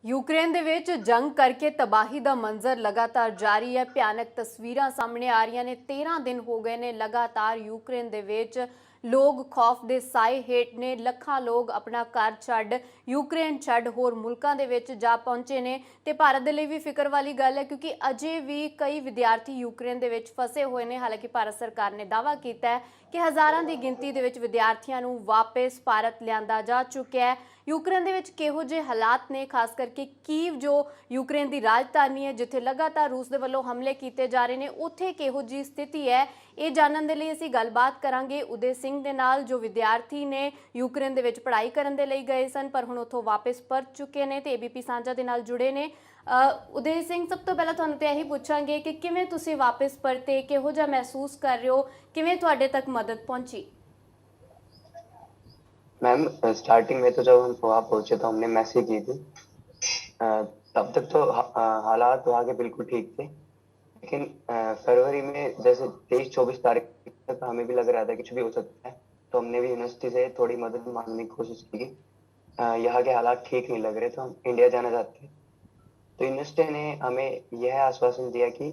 Ukraine ਦੇ ਵਿੱਚ ਜੰਗ ਕਰਕੇ ਤਬਾਹੀ ਦਾ ਮੰਜ਼ਰ ਲਗਾਤਾਰ ਜਾਰੀ ਹੈ। ਭਿਆਨਕ ਤਸਵੀਰਾਂ ਸਾਹਮਣੇ ਆ ਰਹੀਆਂ ਨੇ। 13 ਦਿਨ ਹੋ ਗਏ ਨੇ ਲਗਾਤਾਰ ਯੂਕਰੇਨ ਦੇ ਵਿੱਚ ਲੋਕ ਖੌਫ ਦੇ ਸਾਏ ਹੇਠ ਨੇ। ਲੱਖਾਂ ਲੋਕ ਆਪਣਾ ਘਰ ਛੱਡ ਯੂਕਰੇਨ ਛੱਡ ਹੋਰ ਮੁਲਕਾਂ ਦੇ ਵਿੱਚ ਜਾ ਪਹੁੰਚੇ ਨੇ ਤੇ ਭਾਰਤ ਦੇ ਲਈ ਵੀ ਫਿਕਰ ਵਾਲੀ ਗੱਲ ਹੈ ਕਿਉਂਕਿ ਅਜੇ ਵੀ ਕਈ ਵਿਦਿਆਰਥੀ ਯੂਕਰੇਨ ਦੇ ਵਿੱਚ ਫਸੇ ਹੋਏ ਨੇ। ਹਾਲਾਂਕਿ ਭਾਰਤ ਸਰਕਾਰ ਨੇ ਦਾਅਵਾ ਕੀਤਾ ਹੈ ਕਿ ਹਜ਼ਾਰਾਂ ਦੀ ਗਿਣਤੀ ਦੇ ਵਿੱਚ ਵਿਦਿਆਰਥੀਆਂ ਨੂੰ ਵਾਪਸ ਭਾਰਤ ਲਿਆਂਦਾ ਜਾ ਚੁੱਕਿਆ ਹੈ। ਯੂਕਰੇਨ ਦੇ ਵਿੱਚ ਕਿਹੋ ਜਿਹੇ ਹਾਲਾਤ ਨੇ, ਖਾਸ ਕਰਕੇ ਕੀਵ ਜੋ ਯੂਕਰੇਨ ਦੀ ਰਾਜਧਾਨੀ ਹੈ ਜਿੱਥੇ ਲਗਾਤਾਰ ਰੂਸ ਦੇ ਵੱਲੋਂ ਹਮਲੇ ਕੀਤੇ ਜਾ ਰਹੇ ਨੇ, ਉੱਥੇ ਕਿਹੋ ਜਿਹੀ ਸਥਿਤੀ ਹੈ, ਇਹ ਜਾਣਨ ਦੇ ਲਈ ਅਸੀਂ ਗੱਲਬਾਤ ਕਰਾਂਗੇ ਉਦੇ ਸਿੰਘ ਦੇ ਨਾਲ ਜੋ ਵਿਦਿਆਰਥੀ ਨੇ ਯੂਕਰੇਨ ਦੇ ਵਿੱਚ ਪੜ੍ਹਾਈ ਕਰਨ ਦੇ ਲਈ ਗਏ ਸਨ ਪਰ ਹੁਣ ਉੱਥੋਂ ਵਾਪਸ ਪਰਤ ਚੁੱਕੇ ਨੇ ਤੇ ਏਬੀਪੀ ਸਾਂਝਾ ਦੇ ਨਾਲ ਜੁੜੇ ਨੇ। ਉਦੇ ਸਿੰਘ, ਸਭ ਤੋਂ ਪਹਿਲਾਂ ਤੁਹਾਨੂੰ ਤੇ ਇਹੀ ਪੁੱਛਾਂਗੇ ਕਿ ਕਿਵੇਂ ਤੁਸੀਂ ਵਾਪਸ ਪਰਤੇ, ਕਿਹੋ ਜਿਹਾ ਮਹਿਸੂਸ ਕਰ ਰਹੇ ਹੋ, ਕਿਵੇਂ ਤੁਹਾਡੇ तक मदद पहुंची? मैम स्टार्टिंग में तो जब हम वहाँ पहुंचे तो हमने मैसेज की थी। तब तक तो हालात वहाँ के बिल्कुल ठीक थे, लेकिन फरवरी में जैसे 23-24 तारीख तक हमें भी लग रहा था कि कुछ भी हो सकता है, तो हमने भी यूनिवर्सिटी से थोड़ी मदद मांगने की कोशिश की। यहाँ के हालात ठीक नहीं लग रहे तो हम इंडिया जाना चाहते हैं। तो यूनिवर्सिटी ने हमें यह आश्वासन दिया कि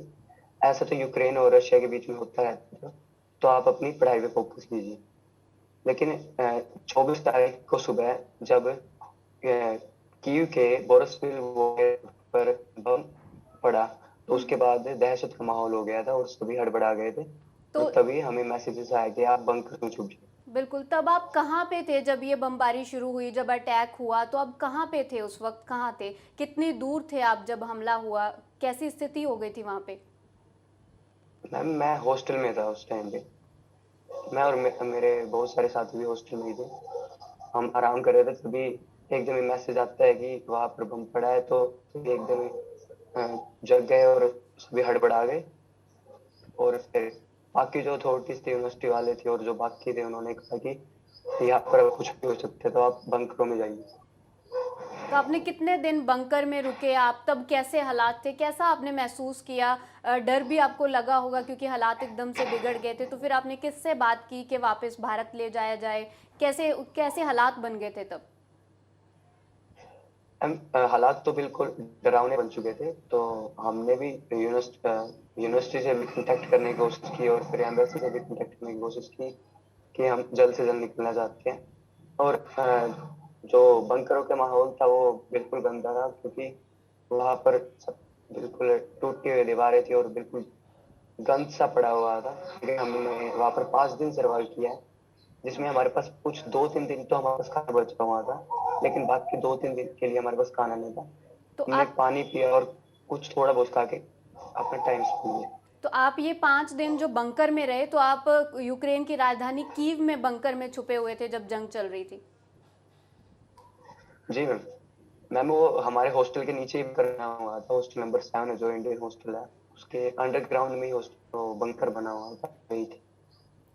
ऐसा तो यूक्रेन और रशिया के बीच में होता रहता है, तो आप अपनी पढ़ाई पे फोकस कीजिए। लेकिन 24 तारीख को सुबह जब कीव के बोरिसविल पर बम पड़ा तो उसके बाद दहशत का माहौल हो गया था और सभी हड़बड़ा गए थे। तो तभी हमें मैसेजेस आए कि आप बंकर में छुप जाइए। बिल्कुल। तब आप कहाँ पे थे जब ये बमबारी शुरू हुई, जब अटैक हुआ, तो आप कहाँ पे थे उस वक्त? कहाँ थे, कितनी दूर थे आप जब हमला हुआ, कैसी स्थिति हो गई थी वहां पे? मैम मैं हॉस्टल में था उस टाइम पे। मैं और मेरे बहुत सारे साथी भी हॉस्टल में ही थे। हम आराम कर रहे थे तभी एकदम मैसेज आता है कि वहां पर बम पड़ा है, तो एकदम जग गए और सभी हड़बड़ा गए। और फिर बाकी जो अथॉरिटीज थे, यूनिवर्सिटी वाले थे और जो बाकी थे, उन्होंने कहा कि यहाँ पर कुछ भी हो सकता है तो आप बंकरों में जाइए। तो आपने कितने दिन बंकर में रुके आप? तब कैसे हालात थे, कैसा आपने महसूस किया? डर भी आपको लगा होगा क्योंकि हालात एकदम से बिगड़ गए थे। तो फिर आपने किससे बात की कि वापस भारत ले जाया जाए? कैसे कैसे हालात बन गए थे तब? हालात तो बिल्कुल डरावने बन चुके थे, तो हमने भी यूनिवर्सिटी से भी कंटेक्ट करने की कोशिश की और फिर एम्बेसी से भी कंटेक्ट करने की कोशिश की कि हम जल्द से जल्द निकलना चाहते हैं। और जो बंकरों का माहौल था वो बिल्कुल गंदा था क्योंकि वहाँ पर सब बिल्कुल टूटी हुई दीवारें थी और बिल्कुल गंद सा पड़ा हुआ था। लेकिन हमने वहाँ पर 5 दिन सर्वाइव किया है, जिसमें हमारे पास कुछ 2-3 दिन तो हमारे पास खाना बचा हुआ था, लेकिन बाकी 2-3 दिन के लिए हमारे पास खाना नहीं था। तो हमने आप पानी पिया और कुछ थोड़ा बहुत खा के अपना टाइम स्पेंड किया। तो आप ये 5 दिन जो बंकर में रहे, तो आप यूक्रेन की राजधानी कीव में बंकर में छुपे हुए थे जब जंग चल रही थी? जी मैम। मैम वो हमारे हॉस्टल के नीचे ही बना हुआ था। हॉस्टल नंबर 7 है जो इंडियन हॉस्टल है, उसके अंडरग्राउंड में ही हॉस्टल बंकर बना हुआ था, वही थे।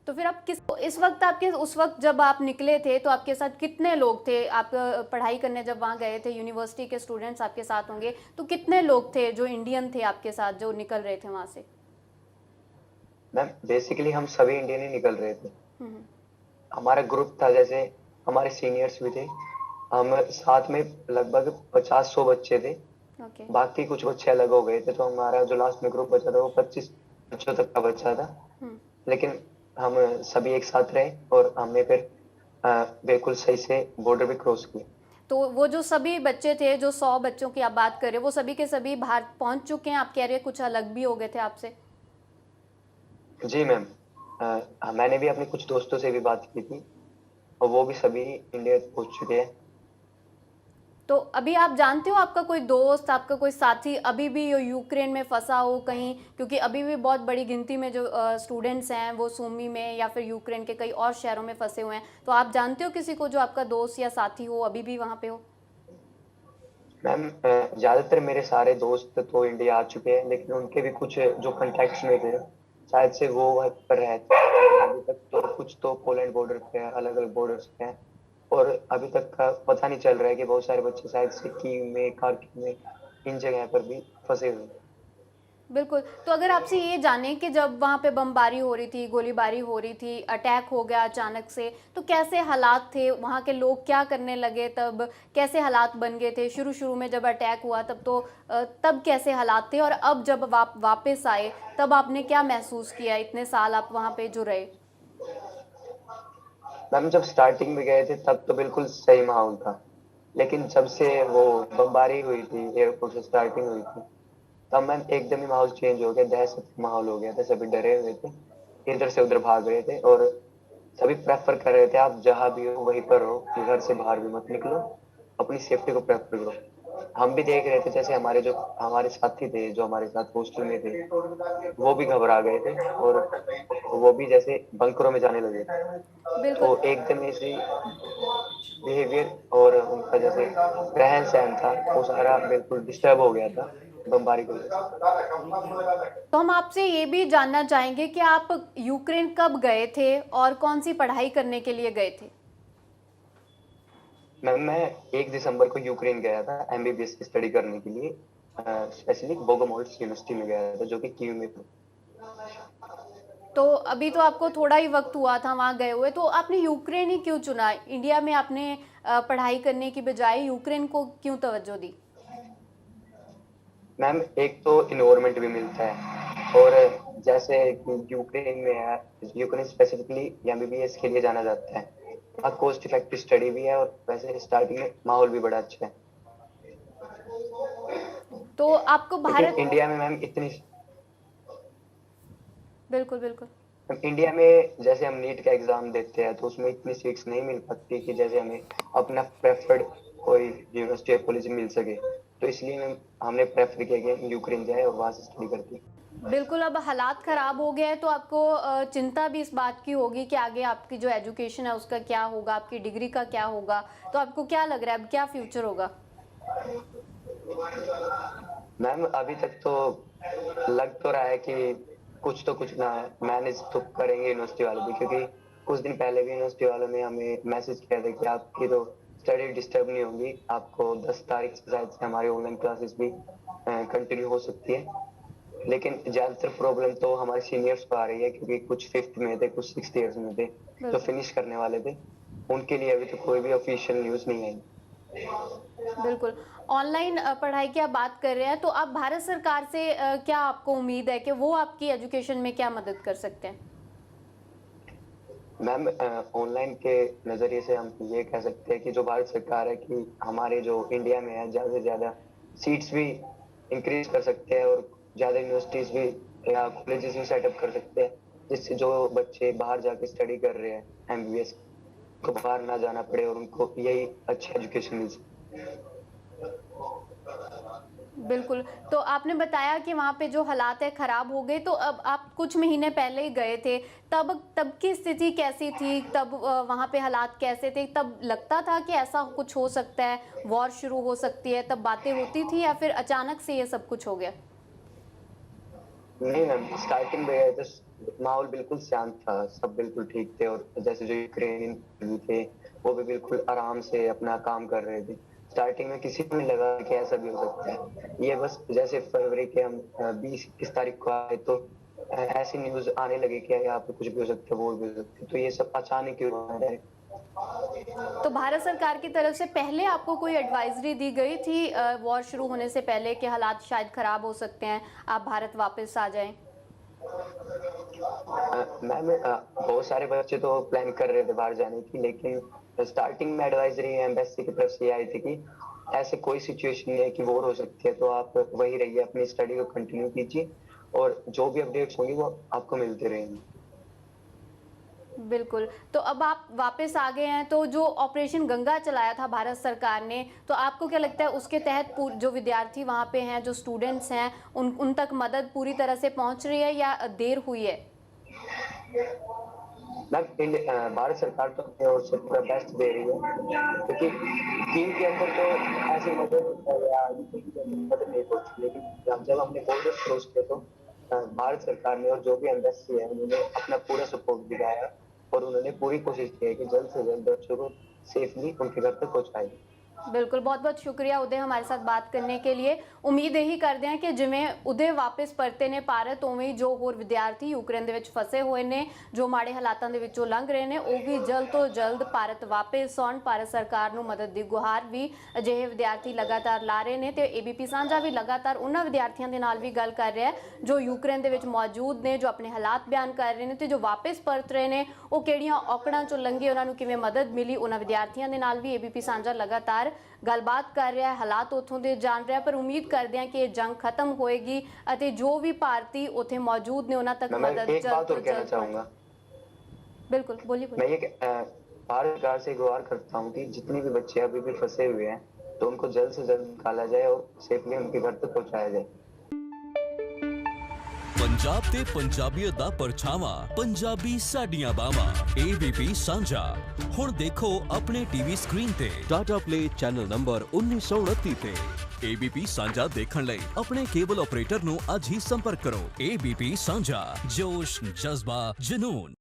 तो फिर आप किस इस वक्त आपके उस वक्त जब आप निकले थे तो आपके साथ कितने लोग थे? आप पढ़ाई करने जब वहाँ गए थे, यूनिवर्सिटी के स्टूडेंट्स आपके साथ होंगे, तो कितने लोग थे जो इंडियन थे आपके साथ जो निकल रहे थे वहाँ से? मैम बेसिकली हम सभी इंडियन ही निकल रहे थे। हम्म। हमारा ग्रुप था, जैसे हमारे सीनियर्स भी थे, हम साथ में लगभग 50-100 बच्चे थे। ओके। बाकी कुछ बच्चे अलग हो गए थे, तो हमारा जो लास्ट में ग्रुप बचा था वो 25 बच्चों तक का बचा था। लेकिन हम सभी एक साथ रहे और हमने फिर बिल्कुल सही से बॉर्डर भी क्रॉस किया। तो वो जो सभी बच्चे थे, जो 100 बच्चों की आप बात कर रहे हो, वो सभी के सभी भारत पहुंच चुके हैं? आप कह रहे हैं कुछ अलग भी हो गए थे आपसे? जी मैम। मैंने भी अपने कुछ दोस्तों से भी बात की थी और वो भी सभी इंडिया पहुंच चुके हैं। तो अभी आप जानते हो आपका कोई दोस्त, आपका कोई साथी अभी भी यूक्रेन में फंसा हो कहीं? क्योंकि अभी भी बहुत बड़ी गिनती में जो स्टूडेंट्स हैं वो सूमी में या फिर यूक्रेन के कई और शहरों में फंसे हुए हैं। तो आप जानते हो किसी को जो आपका दोस्त या साथी हो अभी भी वहाँ पे हो? मैम ज्यादातर मेरे सारे दोस्त तो इंडिया आ चुके हैं, लेकिन उनके भी कुछ जो कॉन्टेक्ट्स में थे शायद से वो वहाँ पर रहते हैं अभी तक। तो कुछ तो पोलैंड बॉर्डर पे हैं, अलग अलग बॉर्डर्स पे हैं, और अभी तक का पता नहीं चल रहा है कि बहुत सारे बच्चे शायद से कीव में, खार्किव में, इन जगह पर भी फंसे हुए हैं। बिल्कुल। तो अगर आपसे ये जानें कि जब वहाँ पे बमबारी हो रही थी, गोलीबारी हो रही थी, अटैक हो गया अचानक से, तो कैसे हालात थे? वहाँ के लोग क्या करने लगे तब? कैसे हालात बन गए थे? शुरू-शुरू में जब अटैक हुआ तब तो तब कैसे हालात थे? और अब जब वापस आए, तब आपने क्या महसूस किया? इतने साल आप वहाँ पे जो रहे? मैम जब स्टार्टिंग में गए थे तब तो बिल्कुल सही माहौल था, लेकिन जब से वो बमबारी हुई थी, एयरपोर्ट से स्टार्टिंग हुई थी, तब मैम एकदम ही माहौल चेंज हो गया, दहशत का माहौल हो गया था। सभी डरे हुए थे, इधर से उधर भाग रहे थे और सभी प्रेफर कर रहे थे आप जहां भी हो वहीं पर रहो, घर से बाहर भी मत निकलो, अपनी सेफ्टी को प्रेफर करो। हम भी देख रहे थे, जैसे हमारे साथी थे जो हमारे साथ हॉस्टल में थे, वो भी घबरा गए थे और वो भी जैसे बंकरों में जाने लगे थे। बिल्कुल। तो एकदम ऐसे बिहेवियर और उनका जैसे रहन सहन था, वो सारा बिल्कुल डिस्टर्ब हो गया था बमबारी की वजह से। तो हम आपसे ये भी जानना चाहेंगे कि आप यूक्रेन कब गए थे और कौन-सी पढ़ाई करने के लिए गए थे? मैं 1 दिसंबर को यूक्रेन गया था एमबीबीएस की स्टडी करने के लिए। स्पेशली बोगोमोल्स यूनिवर्सिटी में गया था जो कि कीव में थी। तो अभी तो आपको थोड़ा ही वक़्त हुआ था वहाँ गए हुए, तो आपने यूक्रेन ही क्यों चुना? इंडिया में आपने पढ़ाई करने की बजाय यूक्रेन को क्यों तवज्जो दी? मैम एक तो इन्वायरमेंट भी मिलता है और जैसे कि यूक्रेन में है, यूक्रेन स्पेसिफिकली एमबीबीएस के लिए जाना जाता है। वहाँ कॉस्ट इफेक्टिव स्टडी भी है और वैसे स्टार्टिंग में माहौल भी बड़ा अच्छा है। तो आपको लेकिन भारत इंडिया में मैम इतनी बिल्कुल, बिल्कुल। इंडिया में जैसे हम नीट का एग्जाम देते हैं तो उसमें इतनी सीट्स नहीं मिल पाती कि जैसे हमें अपना प्रेफर्ड कोई यूनिवर्सिटी या कॉलेज मिल सके। तो इसलिए हमने प्रेफर किया कि हम यूक्रेन जाए और वहां से स्टडी करते। बिल्कुल, अब हालात ख़राब हो गए हैं तो आपको चिंता भी इस बात की होगी कि आगे आपकी जो एजुकेशन है उसका क्या होगा, आपकी डिग्री का क्या होगा? तो आपको क्या लग रहा है अब क्या फ्यूचर होगा? मैम अभी तक तो लग तो रहा है कि कुछ ना मैनेज तो करेंगे यूनिवर्सिटी वाले भी, क्योंकि कुछ दिन पहले भी यूनिवर्सिटी वालों ने हमें मैसेज किया था कि आपकी तो स्टडी डिस्टर्ब नहीं होगी, आपको 10 तारीख से शायद से हमारी ऑनलाइन क्लासेस भी कंटिन्यू हो सकती है। लेकिन ज्यादातर प्रॉब्लम तो हमारे सीनियर्स को आ रही है, क्योंकि कुछ फिफ्थ में थे, कुछ सिक्स ईयर्स में थे जो बिल्कुल। फिनिश करने वाले थे। उनके लिए अभी तो कोई भी ऑफिशियल न्यूज नहीं आई। बिल्कुल। ऑनलाइन पढ़ाई की आप बात कर रहे हैं, तो आप भारत सरकार से क्या आपको उम्मीद है कि वो आपकी एजुकेशन में क्या मदद कर सकते हैं? मैम ऑनलाइन के नजरिए से हम ये कह सकते हैं कि जो भारत सरकार है कि हमारे जो इंडिया में है ज्यादा से ज्यादा सीट्स भी इंक्रीज कर सकते हैं और ज्यादा यूनिवर्सिटीज भी या कॉलेजेस भी सेटअप कर सकते हैं, जिससे जो बच्चे बाहर जाके स्टडी कर रहे हैं एमबीबीएस को बाहर ना जाना पड़े और उनको यही अच्छी एजुकेशन मिल सके। बिल्कुल। तो आपने बताया कि वहाँ पे जो हालात है ख़राब हो गए, तो अब आप कुछ महीने पहले ही गए थे, तब तब की स्थिति कैसी थी? तब वहाँ पे हालात कैसे थे? तब लगता था कि ऐसा कुछ हो सकता है, वॉर शुरू हो सकती है, तब बातें होती थी या फिर अचानक से ये सब कुछ हो गया? नहीं मैम स्टार्टिंग में तो माहौल बिल्कुल शांत था, सब बिल्कुल ठीक थे और जैसे जो यूक्रेनियन भी थे वो भी बिल्कुल आराम से अपना काम कर रहे थे। स्टार्टिंग में किसी को नहीं लगा कि ऐसा भी हो सकता है। ये बस जैसे फरवरी के हम 20-21 तारीख को आए तो ऐसी न्यूज आने लगी कि यहाँ पे कुछ भी हो सकता है, वो भी हो सकता है, तो ये सब अचानक ही हुआ है। तो भारत सरकार की तरफ से पहले आपको कोई एडवाइजरी दी गई थी वॉर शुरू होने से पहले कि हालात शायद ख़राब हो सकते हैं, आप भारत वापस आ जाएँ? मैम बहुत सारे बच्चे तो प्लान कर रहे थे बाहर जाने की, लेकिन स्टार्टिंग में एडवाइजरी एम्बेसी की तरफ से आई थी कि ऐसे कोई सिचुएशन नहीं है कि वॉर हो सकती है, तो आप वही रहिए, अपनी स्टडी को कंटिन्यू कीजिए और जो भी अपडेट्स होंगी वो आपको मिलते रहेंगे। बिल्कुल। तो अब आप वापस आ गए हैं, तो जो ऑपरेशन गंगा चलाया था भारत सरकार ने, तो आपको क्या लगता है उसके तहत जो विद्यार्थी वहाँ पे हैं, जो स्टूडेंट्स हैं, उन उन तक मदद पूरी तरह से पहुँच रही है या देर हुई है? मैम भारत सरकार तो अपनी ओर से पूरा बेस्ट दे रही है, क्योंकि टीम के अंदर तो ऐसी मदद या यूपी के अंदर मदद नहीं पहुंची, लेकिन जब हमने बॉर्डर क्रॉस किया तो भारत सरकार ने और जो भी एम्बेसी है उन्होंने अपना पूरा सपोर्ट दिखाया और उन्होंने पूरी कोशिश की है कि जल्द से जल्द बच्चों को सेफली उनके घर तक पहुंचाएं। बिल्कुल, बहुत बहुत शुक्रिया उदय हमारे साथ बात करने के लिए। उम्मीद यही ਕਰਦੇ ਹਾਂ ਕਿ ਜਿਵੇਂ ਉदय ਵਾਪਸ ਪਰਤੇ ਨੇ ਭਾਰਤ, ਉਵੇਂ ਹੀ ਜੋ ਹੋਰ ਵਿਦਿਆਰਥੀ ਯੂਕਰੇਨ ਦੇ ਵਿੱਚ ਫਸੇ ਹੋਏ ਨੇ, ਜੋ ਮਾੜੇ ਹਾਲਾਤਾਂ ਦੇ ਵਿੱਚੋਂ ਲੰਘ ਰਹੇ ਨੇ, ਉਹ ਵੀ ਜਲਦ ਤੋਂ ਜਲਦ ਭਾਰਤ ਵਾਪਸ ਆਉਣ। ਭਾਰਤ ਸਰਕਾਰ ਨੂੰ ਮਦਦ ਦੀ ਗੁਹਾਰ ਵੀ ਅਜਿਹੇ ਵਿਦਿਆਰਥੀ ਲਗਾਤਾਰ ਲਾ ਰਹੇ ਨੇ ਤੇ ABP ਸਾਂਝਾ ਵੀ ਲਗਾਤਾਰ ਉਹਨਾਂ ਵਿਦਿਆਰਥੀਆਂ ਦੇ ਨਾਲ ਵੀ ਗੱਲ ਕਰ ਰਿਹਾ ਹੈ ਜੋ ਯੂਕਰੇਨ ਦੇ ਵਿੱਚ ਮੌਜੂਦ ਨੇ, ਜੋ ਆਪਣੇ ਹਾਲਾਤ ਬਿਆਨ ਕਰ ਰਹੇ ਨੇ ਤੇ ਜੋ ਵਾਪਸ ਪਰਤ ਰਹੇ ਨੇ, ਉਹ ਕਿਹੜੀਆਂ ਔਕੜਾਂ ਚੋਂ ਲੰਘੇ, ਉਹਨਾਂ ਨੂੰ ਕਿਵੇਂ ਮਦਦ ਮਿਲੀ, ਉਹਨਾਂ ਵਿਦਿਆਰਥੀਆਂ ਦੇ ਨਾਲ ਵੀ ABP ਸਾਂਝਾ ਲਗਾਤਾਰ ਗੱਲਬਾਤ ਕਰ ਰਿਹਾ ਹੈ, ਹਾਲਾਤ ਉੱਥੋਂ ਦੇ ਜਾਣ ਰਿਹਾ। ਪਰ ਉਮੀਦ ਕਰਦੇ ਹਾਂ ਕਿ ਇਹ ਜੰਗ ਖਤਮ ਹੋਏਗੀ ਅਤੇ ਜੋ ਵੀ ਭਾਰਤੀ ਉੱਥੇ ਮौजूद ने उन्हें तक मदद एक बात और कहना चाहूंगा। बिल्कुल, बोलिए मैं ये भारत सरकार से गुहार करता हूँ कि जितने भी बच्चे अभी भी फंसे हुए हैं तो उनको जल्द से जल्द निकाला जाए और सेफली उनके घर तक पहुंचाया जाए। पंजाब ते पंजाबीयत दा परछावां, पंजाबी साडियां बावां। ABP साझा हुण देखो अपने टीवी स्क्रीन ते टाटा प्ले चैनल नंबर 1929 ते। ABP ਸਾਂਝਾ ਦੇਖਣ ਲਈ ਆਪਣੇ ਕੇਬਲ ਆਪਰੇਟਰ ਨੂੰ ਅੱਜ ਹੀ ਸੰਪਰਕ ਕਰੋ। ABP ਸਾਂਝਾ, ਜੋਸ਼, ਜਜ਼ਬਾ, ਜਨੂਨ।